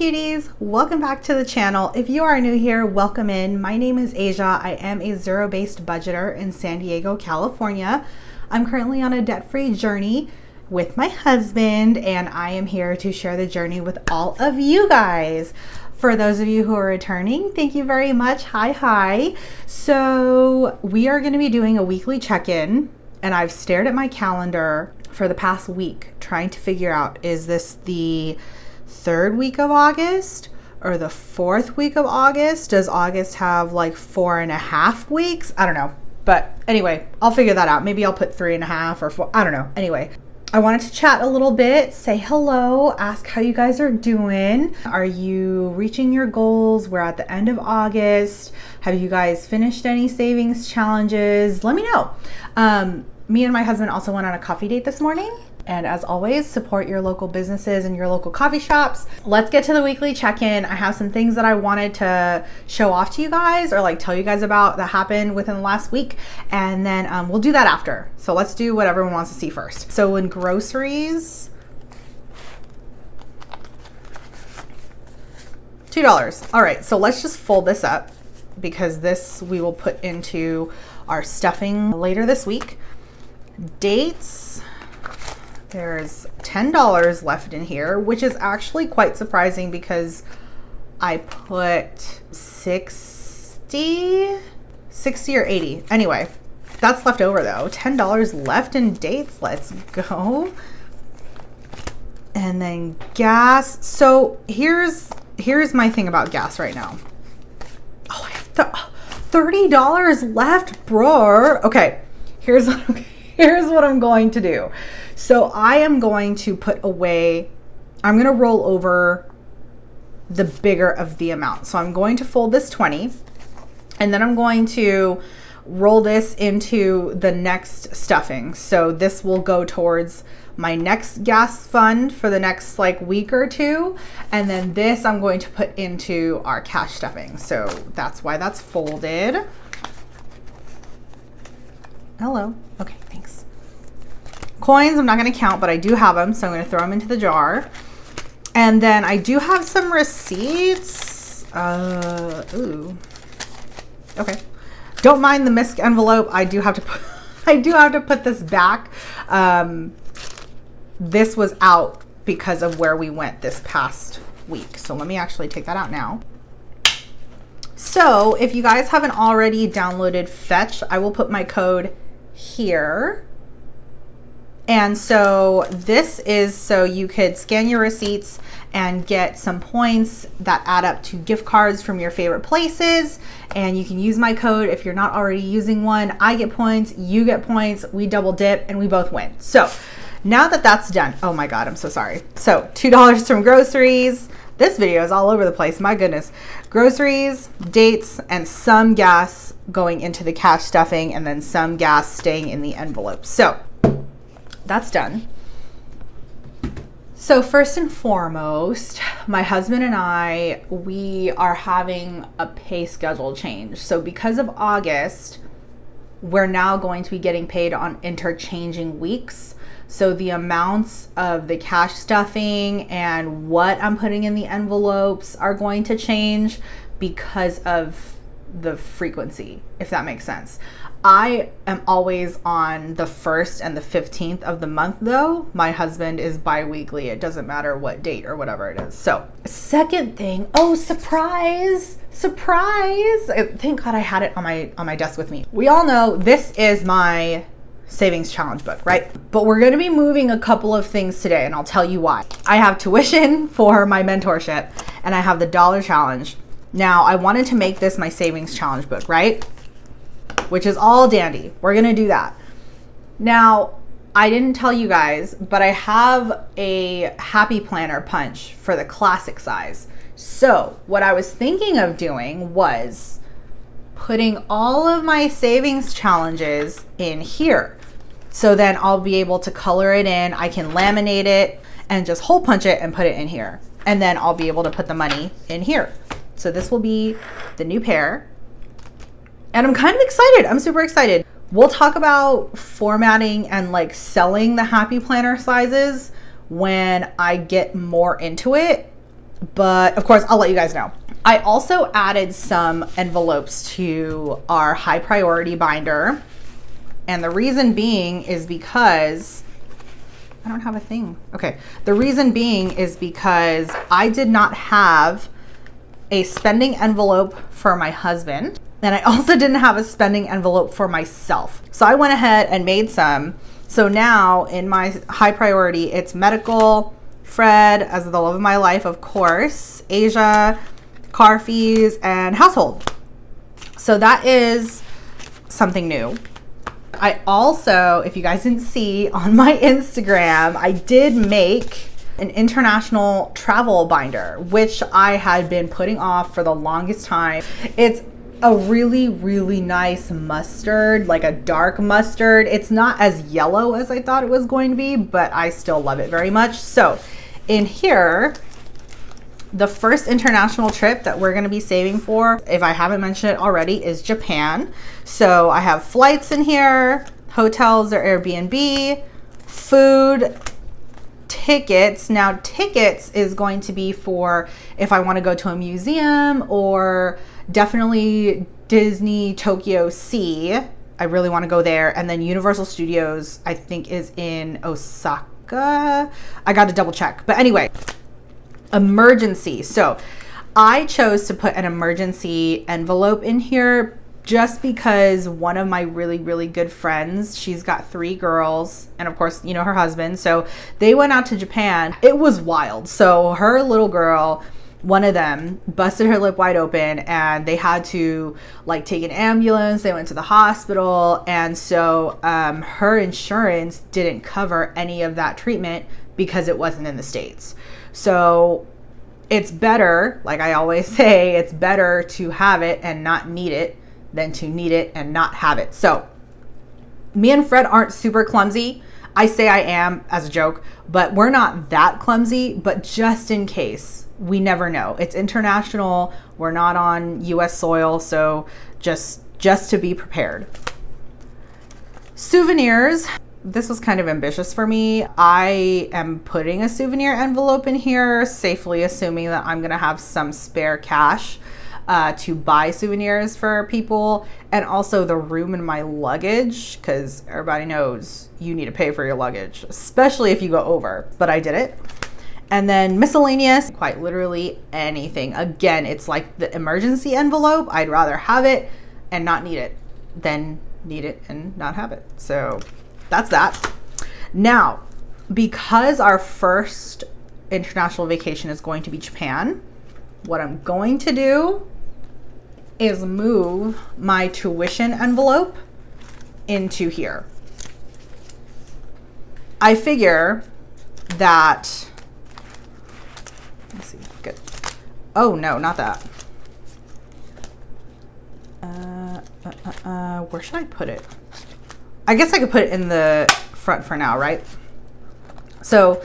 cuties, welcome back to the channel. If you are new here, welcome in. My name is Asia. I am a zero-based budgeter in San Diego, California. I'm currently on a debt-free journey with my husband, and I am here to share the journey with all of you guys. For those of you who are returning, thank you very much. Hi. So we are going to be doing a weekly check-in, and I've stared at my calendar for the past week trying to figure out, is this the third week of August or the fourth week of August? Does August have like 4.5 weeks? I don't know. But anyway, I'll figure that out. Maybe I'll put 3.5 or 4. I don't know. Anyway, I wanted to chat a little bit, say hello, ask how you guys are doing. Are you reaching your goals? We're at the end of August. Have you guys finished any savings challenges? Let me know. Me and my husband also went on a coffee date this morning. And as always, support your local businesses and your local coffee shops. Let's get to the weekly check-in. I have some things that I wanted to show off to you guys or like tell you guys about that happened within the last week. And then we'll do that after. So let's do what everyone wants to see first. So in groceries, $2. All right, so let's just fold this up because this we will put into our stuffing later this week. Dates. There's $10 left in here, which is actually quite surprising because I put 60 or 80. Anyway, that's left over though. $10 left in dates. Let's go. And then gas. So here's my thing about gas right now. Oh, I have $30 left, bro. Okay, here's what I'm going to do. So I am going to put away, I'm going to roll over the bigger of the amount. So I'm going to fold this 20 and then I'm going to roll this into the next stuffing. So this will go towards my next gas fund for the next like week or two. And then this I'm going to put into our cash stuffing. So that's why that's folded. Hello. Okay, thanks. Coins, I'm not going to count, but I do have them, so I'm going to throw them into the jar. And then I do have some receipts. Ooh. Okay. Don't mind the missed envelope. I do have to put this back. This was out because of where we went this past week. So let me actually take that out now. So if you guys haven't already downloaded Fetch, I will put my code here. And so this is so you could scan your receipts and get some points that add up to gift cards from your favorite places. And you can use my code if you're not already using one. I get points, you get points, we double dip and we both win. So now that that's done, oh my God, I'm so sorry. So $2 from groceries. This video is all over the place, my goodness. Groceries, dates, and some gas going into the cash stuffing and then some gas staying in the envelope. So that's done. So first and foremost, my husband and I, we are having a pay schedule change. So because of August, we're now going to be getting paid on interchanging weeks. So the amounts of the cash stuffing and what I'm putting in the envelopes are going to change because of the frequency, if that makes sense. I am always on the 1st and the 15th of the month though. My husband is bi-weekly. It doesn't matter what date or whatever it is. So second thing, oh, surprise. Thank God I had it on my desk with me. We all know this is my savings challenge book, right? But we're going to be moving a couple of things today and I'll tell you why. I have tuition for my mentorship and I have the dollar challenge. Now I wanted to make this my savings challenge book, right? Which is all dandy. We're going to do that. Now, I didn't tell you guys, but I have a happy planner punch for the classic size. So what I was thinking of doing was putting all of my savings challenges in here. So then I'll be able to color it in. I can laminate it and just hole punch it and put it in here. And then I'll be able to put the money in here. So this will be the new pair. And I'm kind of excited. I'm super excited. We'll talk about formatting and like selling the happy planner sizes when I get more into it. but of course I'll let you guys know. I also added some envelopes to our high priority binder. And the reason being is because I don't have a thing. Okay. The reason being is because I did not have a spending envelope for my husband. And I also didn't have a spending envelope for myself. So I went ahead and made some. So now in my high priority, it's medical, Fred, as the love of my life, of course, Asia, car fees, and household. So that is something new. I also, if you guys didn't see on my Instagram, I did make an international travel binder, which I had been putting off for the longest time. It's a really, really nice mustard, like a dark mustard. It's not as yellow as I thought it was going to be, but I still love it very much. So in here, the first international trip that we're going to be saving for, if I haven't mentioned it already, is Japan. So I have flights in here, hotels or Airbnb, food, tickets. Now tickets is going to be for if I want to go to a museum, or definitely Disney Tokyo Sea. I really want to go there. And then Universal Studios, I think, is in Osaka. I got to double check. But anyway, emergency. So I chose to put an emergency envelope in here just because one of my really, really good friends, she's got 3 girls, and of course, you know, her husband. So they went out to Japan. It was wild. So her little girl, one of them busted her lip wide open, and they had to like take an ambulance. They went to the hospital. And so her insurance didn't cover any of that treatment because it wasn't in the States. So it's better, like I always say, it's better to have it and not need it than to need it and not have it. So me and Fred aren't super clumsy. I say I am as a joke, but we're not that clumsy. But just in case, we never know. It's international. We're not on US soil. So just to be prepared. Souvenirs. This was kind of ambitious for me. I am putting a souvenir envelope in here, safely assuming that I'm gonna have some spare cash to buy souvenirs for people, and also the room in my luggage, because everybody knows you need to pay for your luggage, especially if you go over, but I did it. And then miscellaneous, quite literally anything. Again, it's like the emergency envelope. I'd rather have it and not need it than need it and not have it. So that's that. Now, because our first international vacation is going to be Japan, what I'm going to do is move my tuition envelope into here. I figure that, let's see, good. Oh no, not that. Where should I put it? I guess I could put it in the front for now, right? So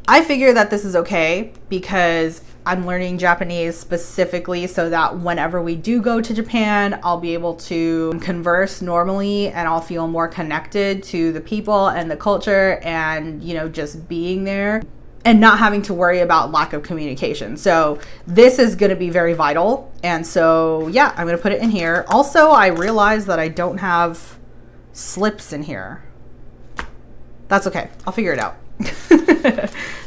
I figure that this is okay because I'm learning Japanese specifically so that whenever we do go to Japan, I'll be able to converse normally and I'll feel more connected to the people and the culture and, you know, just being there and not having to worry about lack of communication. So this is going to be very vital. And so, yeah, I'm going to put it in here. Also, I realized that I don't have slips in here. That's okay. I'll figure it out.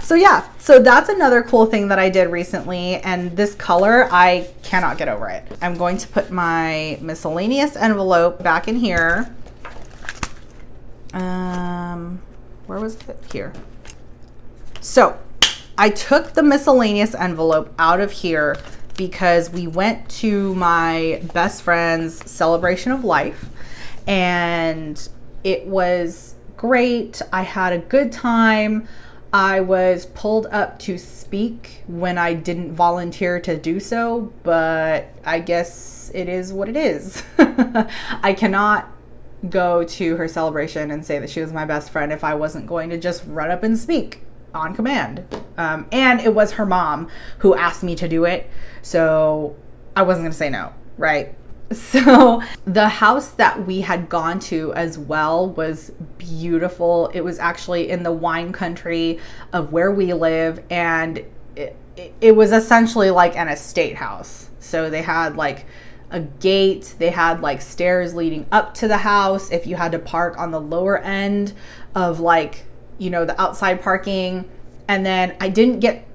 So yeah, so that's another cool thing that I did recently, and this color, I cannot get over it. I'm going to put my miscellaneous envelope back in here. Where was it? Here. So I took the miscellaneous envelope out of here because we went to my best friend's celebration of life and it was great. I had a good time. I was pulled up to speak when I didn't volunteer to do so, but I guess it is what it is. I cannot go to her celebration and say that she was my best friend if I wasn't going to just run up and speak on command. And it was her mom who asked me to do it, so I wasn't going to say no, right? So the house that we had gone to as well was beautiful. It was actually in the wine country of where we live, and it was essentially like an estate house. So they had like a gate, they had like stairs leading up to the house if you had to park on the lower end of like, you know, the outside parking. And then I didn't get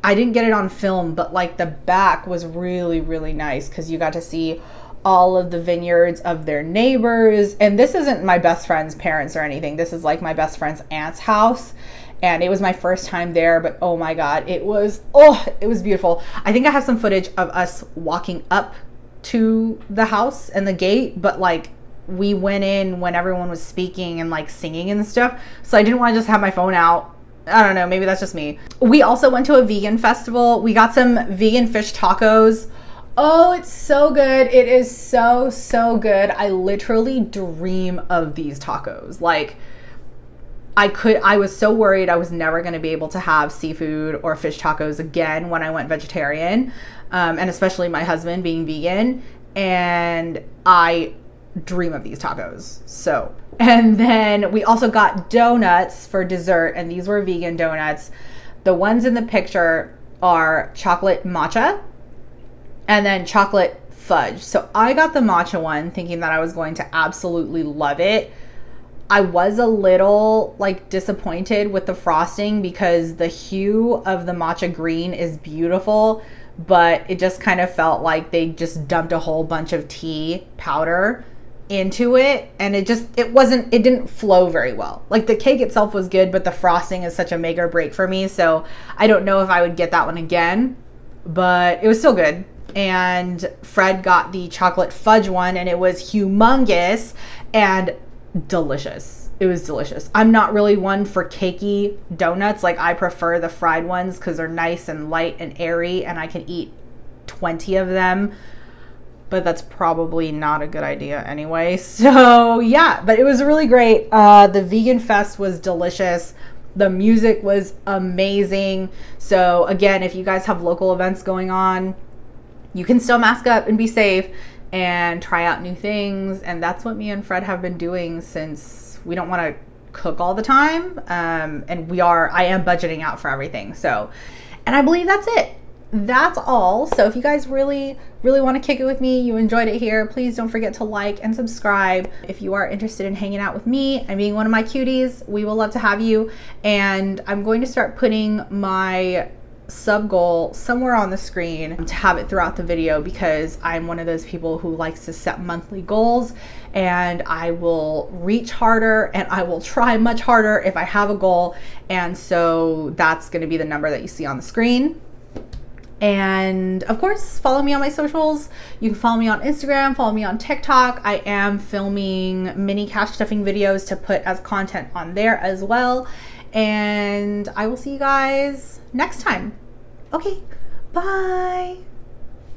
it on film, but like the back was really, really nice because you got to see all of the vineyards of their neighbors. And this isn't my best friend's parents or anything. This is like my best friend's aunt's house. And it was my first time there, but oh my God, it was beautiful. I think I have some footage of us walking up to the house and the gate, but like we went in when everyone was speaking and like singing and stuff. So I didn't want to just have my phone out. I don't know, maybe that's just me. We also went to a vegan festival. We got some vegan fish tacos. Oh, it's so good. It is so, so good. I literally dream of these tacos. Like, I was so worried I was never going to be able to have seafood or fish tacos again when I went vegetarian, and especially my husband being vegan, and I dream of these tacos. So, and then we also got donuts for dessert, and these were vegan donuts. The ones in the picture are chocolate matcha and then chocolate fudge. So I got the matcha one thinking that I was going to absolutely love it. I was a little like disappointed with the frosting because the hue of the matcha green is beautiful, but it just kind of felt like they just dumped a whole bunch of tea powder into it, and it didn't flow very well. Like the cake itself was good, but the frosting is such a make or break for me. So I don't know if I would get that one again, but it was still good. And Fred got the chocolate fudge one, and it was humongous and delicious. It was delicious. I'm not really one for cakey donuts. Like I prefer the fried ones because they're nice and light and airy, and I can eat 20 of them, but that's probably not a good idea anyway. So yeah, but it was really great. The vegan fest was delicious. The music was amazing. So again, if you guys have local events going on, you can still mask up and be safe and try out new things. And that's what me and Fred have been doing since we don't want to cook all the time. And I am budgeting out for everything. So, and I believe that's it. That's all. So if you guys really, really want to kick it with me, you enjoyed it here, please don't forget to like and subscribe. If you are interested in hanging out with me and being one of my cuties, we will love to have you. And I'm going to start putting my sub goal somewhere on the screen to have it throughout the video, because I'm one of those people who likes to set monthly goals, and I will reach harder and I will try much harder if I have a goal. And so that's going to be the number that you see on the screen. And of course, follow me on my socials. You can follow me on Instagram, follow me on TikTok. I am filming mini cash stuffing videos to put as content on there as well. And I will see you guys next time. Okay, bye.